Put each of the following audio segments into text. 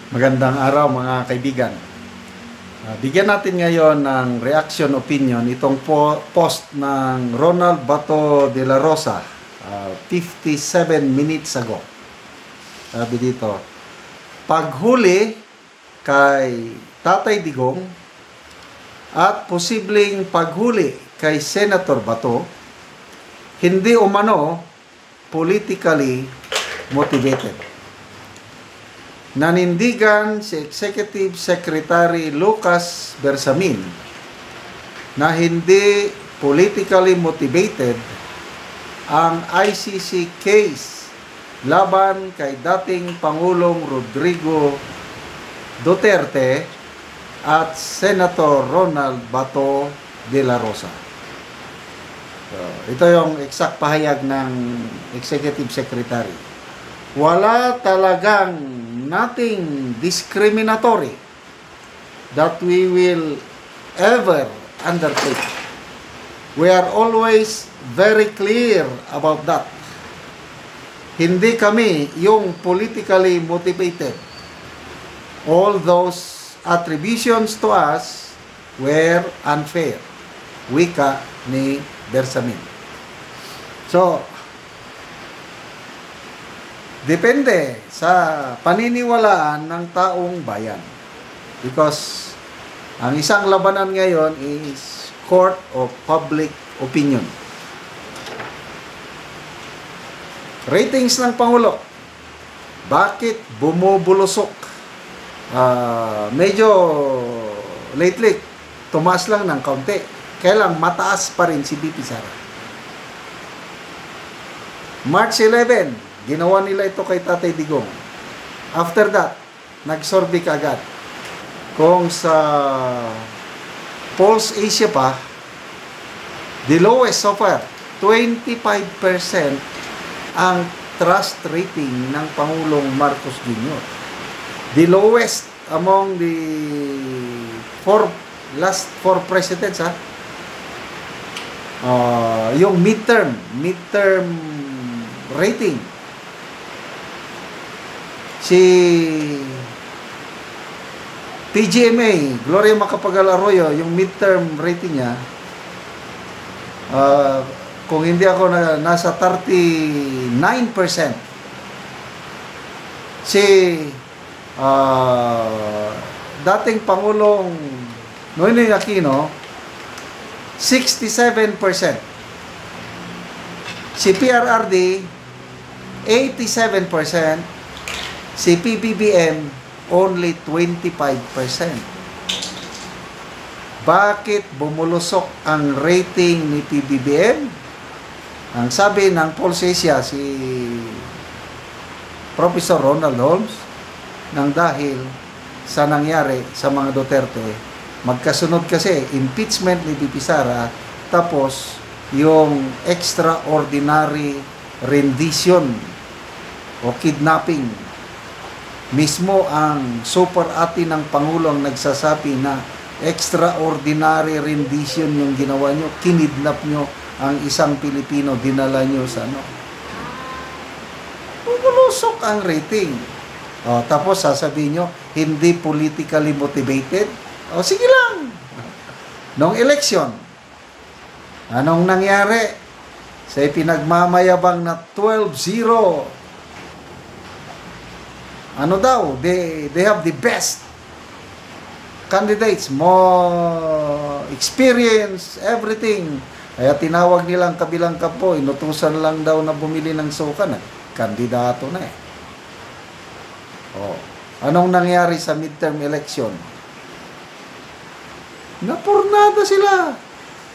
Magandang araw mga kaibigan. Bigyan natin ngayon ng reaction opinion itong post ng Ronald Bato de la Rosa 57 minutes ago. Sabi dito, paghuli kay Tatay Digong at posibleng paghuli kay Senator Bato, hindi umano politically motivated. Nanindigan si Executive Secretary Lucas Bersamin na hindi politically motivated ang ICC case laban kay dating Pangulong Rodrigo Duterte at Senator Ronald Bato de la Rosa. So, ito yung exact pahayag ng Executive Secretary. Wala talagang nothing discriminatory that we will ever undertake. We are always very clear about that. Hindi kami yung politically motivated. All those attributions to us were unfair. Wika ni Bersamin. So, depende sa paniniwalaan ng taong bayan. Because ang isang labanan ngayon is court of public opinion. Ratings ng Pangulo. Bakit bumubulusok? Medyo lately, tumaas lang ng kaunti. Kaya lang mataas pa rin si BP Sara. March 11, ginawa nila ito kay Tatay Digong. After that, nag-survey kaagad. Kung sa Pulse Asia pa, the lowest so far, 25% ang trust rating ng Pangulong Marcos Jr. The lowest among the last four presidents, yung midterm rating. Si PGMA, Gloria Macapagal Arroyo, yung midterm rating niya, kung hindi ako nasa 39%. Si dating Pangulong Noynoy Aquino, 67%. Si PRRD, 87%. Si PBBM, only 25%. Bakit bumulusok ang rating ni PBBM? Ang sabi ng Pulse Asia, si Professor Ronald Holmes, nang dahil sa nangyari sa mga Duterte, magkasunod kasi impeachment ni BP Sara, tapos yung extraordinary rendition o kidnapping. Mismo ang super ate ng Pangulo ang nagsasabi na extraordinary rendition yung ginawa nyo, kinidnap nyo ang isang Pilipino, dinala nyo sa Bumulusok ang rating. Tapos sasabihin nyo, hindi politically motivated. Sige lang. Noong election, anong nangyari? Sa pinagmamayabang na 12-0, ano daw, they have the best candidates, more experience, everything. Kaya tinawag nilang kabilang kampo, inutusan lang daw na bumili ng suka na kandidato na . Anong nangyari sa midterm election? Napurnada sila.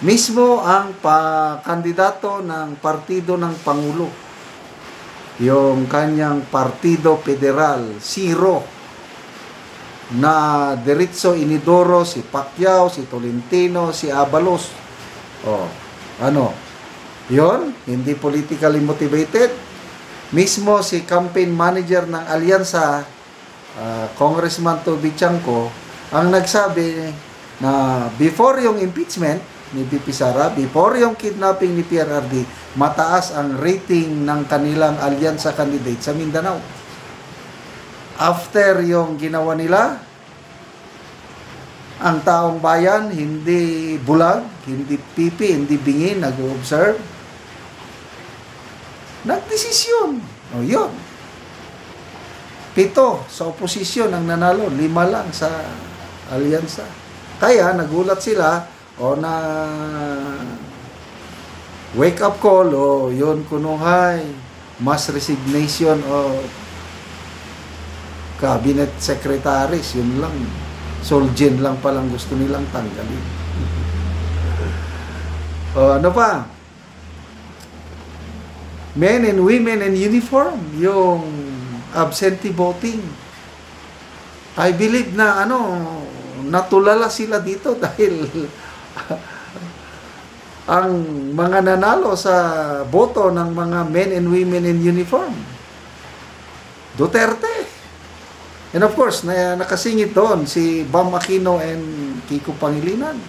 Mismo ang kandidato ng partido ng Pangulo, yung kanyang Partido Federal, zero. Na Diritso Inidoro, si Pacquiao, si Tolentino, si Abalos. Yon, hindi politically motivated. Mismo si campaign manager ng Alyansa, Congressman Toby Chanco, ang nagsabi na before yung impeachment ni BP Sara, before yung kidnapping ni PRRD, mataas ang rating ng kanilang alyansa candidate sa Mindanao. after yung ginawa nila, ang taong bayan hindi bulag, hindi pipi, hindi bingi, nag-observe. Nagdesisyon. O yun. 7 sa oposisyon ang nanalo, 5 lang sa alyansa. Kaya nagulat sila o na wake up call o yun kunuhay, mass resignation o cabinet secretaries, yun lang. Solgen lang palang gusto nilang tanggalin. O ano pa? Men and women in uniform, yung absentee voting. I believe na natulala sila dito dahil ang mga nanalo sa boto ng mga men and women in uniform, Duterte. And of course, nakasingit doon si Bam Aquino and Kiko Pangilinan.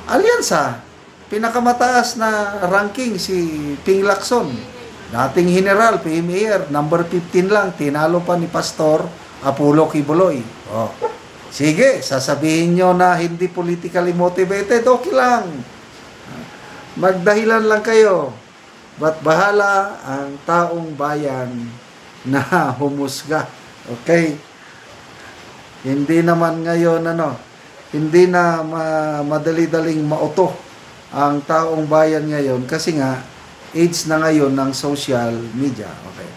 Alyansa, pinakamataas na ranking si Ping Lacson. Dating General, PMAR, number 15 lang, tinalo pa ni Pastor Apollo Kibuloy. Oh. Sige, sasabihin nyo na hindi politically motivated, okay lang. Magdahilan lang kayo. Ba't bahala ang taong bayan na humusga. Okay? Hindi naman ngayon, hindi na madali-daling mauto ang taong bayan ngayon kasi nga, age na ngayon ng social media. Okay.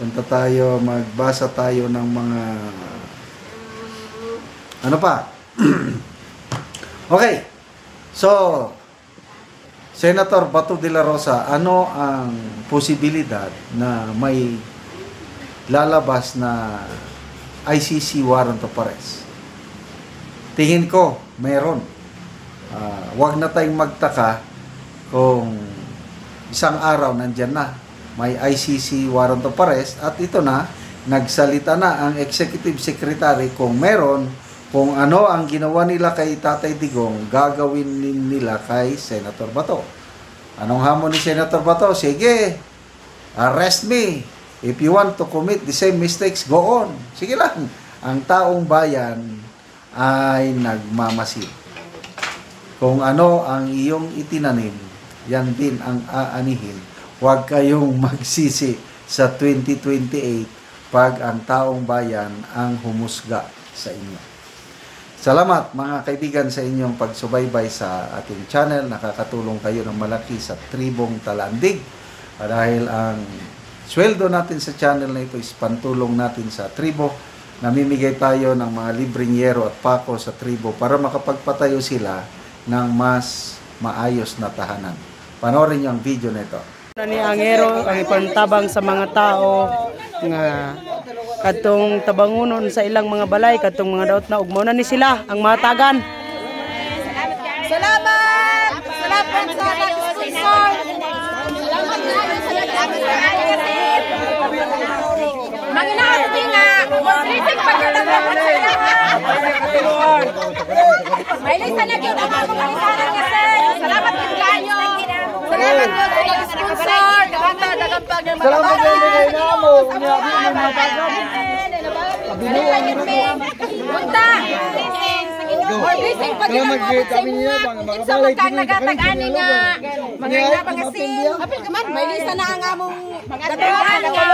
Punta tayo, magbasa tayo ng mga ano pa? Okay. So, Senator Bato de la Rosa, ano ang posibilidad na may lalabas na ICC warrant of arrest? Tingin ko, meron. Wag na tayong magtaka kung isang araw nandyan na may ICC warrant of arrest at ito na, nagsalita na ang executive secretary kung meron, kung ano ang ginawa nila kay Tatay Digong, gagawin nila kay Senator Bato. Anong hamon ni Senator Bato? Sige, arrest me. If you want to commit the same mistakes, go on. Sige lang. Ang taong bayan ay nagmamasid. Kung ano ang iyong itinanim, yan din ang aanihin. Huwag kayong magsisi sa 2028 pag ang taong bayan ang humusga sa inyo. Salamat mga kaibigan sa inyong pagsubaybay sa ating channel. Nakakatulong kayo ng malaki sa Tribong Talandig. Dahil ang sweldo natin sa channel na ito is pantulong natin sa tribo. Namimigay tayo ng mga libreng yero at pako sa tribo para makapagpatayo sila ng mas maayos na tahanan. Panoorin niyo ang video nito. Ni Angero ang ipantabang sa mga tao nga katong tabangunon sa ilang mga balay, katong mga daot na ugmo na ni sila ang matagan. Salamat! Salamat sa nag-sponsor! Manginahon din nga, mag-briefing pagkatapos sa ilahan. May lista na yun ang mga kumalisanan kasi. Salamat din kayo. Salamat po sa nag-sponsor. Dagan pa ng mga Punta! Or briefing pagkatapos sa imuha. Kinsa magkang nagatag-ani nga. Mga inabang asin. Apil ka man, may lista na ang among katulungan nga.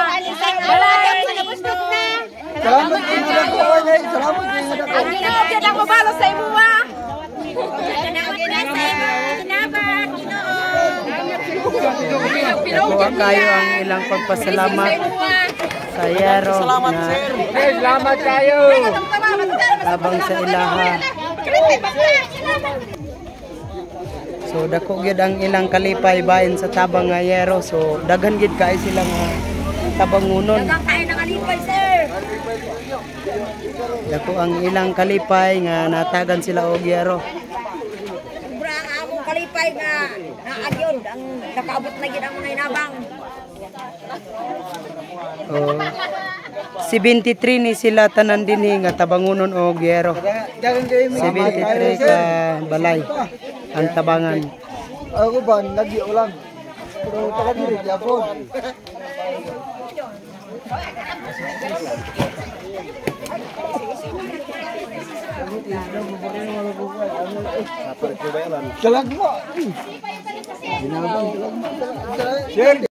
Alagat sa nabustot na. Salamat din na ako. Ang ginawa ang mabalo sa imuha. Kuha kayo ang ilang pagpasalamat sa Yero Salamat, na sir. Salamat kayo. tabang sa ilaha. So dako gyud ang ilang kalipay bahin sa tabang nga Yero. So daghan gid kay sila nga tabangunon. Dagang kayo ng alipay, sir. Dako ang ilang kalipay nga natagan sila og Yero. Sobra ang among kalipay nga naagyod ang nakaabot na gid ang mga inabang. Oh, 73 ni sila tanan dinhi nga tabangunon og Yero. 73 ka balay ang tabangan. Ako ba, lagi ulang. Pero taga diri, Japon. Kalag mo. Ginabang kalag mo. Share